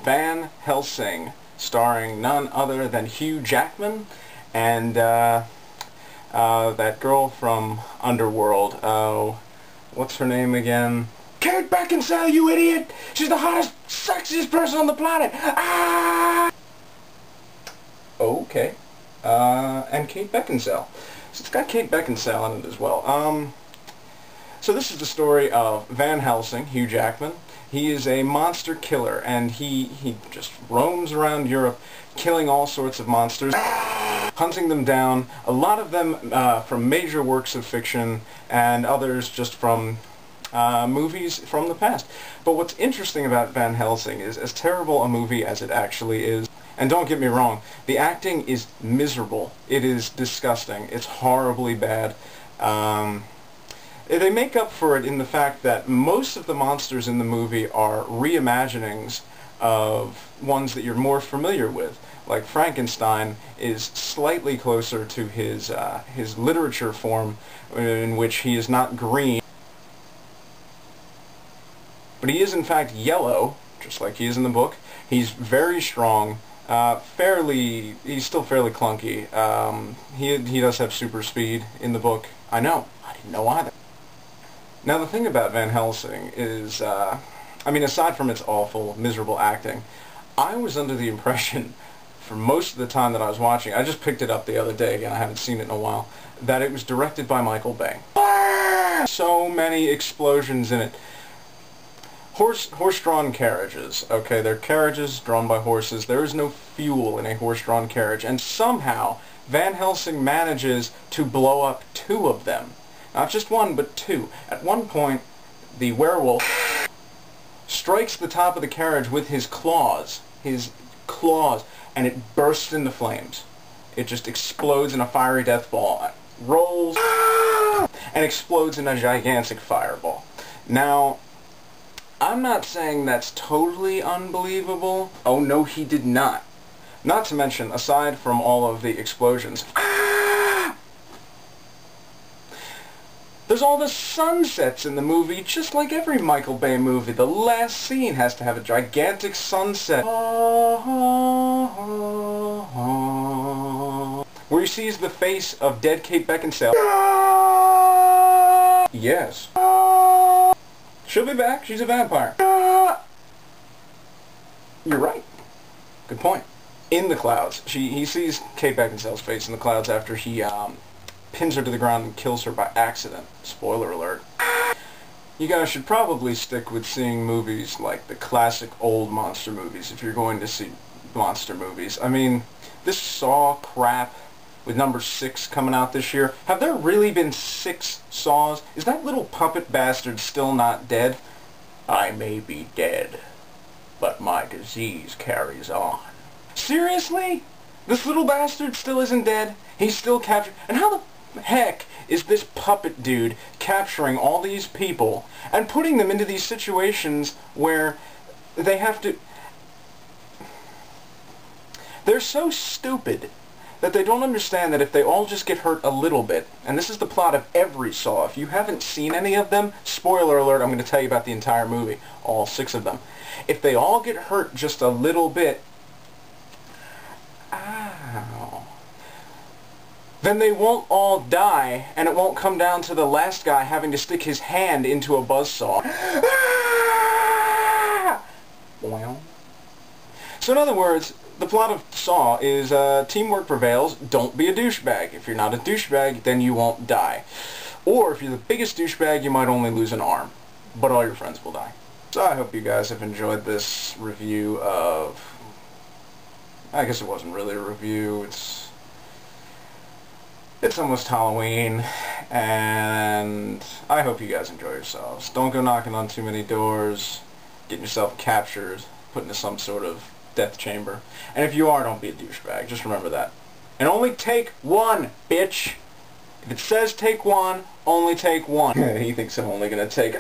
Van Helsing, starring none other than Hugh Jackman and that girl from Underworld. Oh, what's her name again? Kate Beckinsale, you idiot! She's the hottest, sexiest person on the planet! Ah! Okay. And Kate Beckinsale. So it's got Kate Beckinsale in it as well. So this is the story of Van Helsing, Hugh Jackman. He is a monster killer, and he just roams around Europe killing all sorts of monsters, hunting them down, a lot of them from major works of fiction, and others just from movies from the past. But what's interesting about Van Helsing is, as terrible a movie as it actually is, and don't get me wrong, the acting is miserable. It is disgusting. It's horribly bad. They make up for it in the fact that most of the monsters in the movie are reimaginings of ones that you're more familiar with. Like Frankenstein is slightly closer to his literature form, in which he is not green, but he is in fact yellow, just like he is in the book. He's very strong. He's still fairly clunky. He does have super speed in the book. I know. I didn't know either. Now the thing about Van Helsing is, I mean, aside from its awful, miserable acting, I was under the impression, for most of the time that I was watching, I just picked it up the other day, again, I haven't seen it in a while, that it was directed by Michael Bay. So many explosions in it. Horse-drawn carriages, okay, they're carriages drawn by horses. There is no fuel in a horse-drawn carriage, and somehow Van Helsing manages to blow up 2 of them. Not just 1, but 2. At one point, the werewolf strikes the top of the carriage with his claws, and it bursts into flames. It just explodes in a fiery death ball, rolls, and explodes in a gigantic fireball. Now, I'm not saying that's totally unbelievable. Oh no, he did not. Not to mention, aside from all of the explosions, there's all the sunsets in the movie, just like every Michael Bay movie. The last scene has to have a gigantic sunset, where he sees the face of dead Kate Beckinsale. Yes. She'll be back. She's a vampire. You're right. Good point. In the clouds. He sees Kate Beckinsale's face in the clouds after he pins her to the ground and kills her by accident. Spoiler alert. You guys should probably stick with seeing movies like the classic old monster movies if you're going to see monster movies. I mean, this Saw crap with number 6 coming out this year. Have there really been 6 Saws? Is that little puppet bastard still not dead? I may be dead, but my disease carries on. Seriously? This little bastard still isn't dead? He's still captured? And how the heck is this puppet dude capturing all these people and putting them into these situations where they have to... They're so stupid that they don't understand that if they all just get hurt a little bit, and this is the plot of every Saw. If you haven't seen any of them, spoiler alert, I'm going to tell you about the entire movie, all 6 of them. If they all get hurt just a little bit, then they won't all die, and it won't come down to the last guy having to stick his hand into a buzzsaw. So in other words, the plot of Saw is teamwork prevails, don't be a douchebag. If you're not a douchebag, then you won't die. Or if you're the biggest douchebag, you might only lose an arm, but all your friends will die. So I hope you guys have enjoyed this review of... I guess it wasn't really a review, it's almost Halloween, and I hope you guys enjoy yourselves. Don't go knocking on too many doors, getting yourself captured, put into some sort of death chamber. And if you are, don't be a douchebag. Just remember that. And only take 1, bitch! If it says take 1, only take 1. He thinks I'm only gonna take...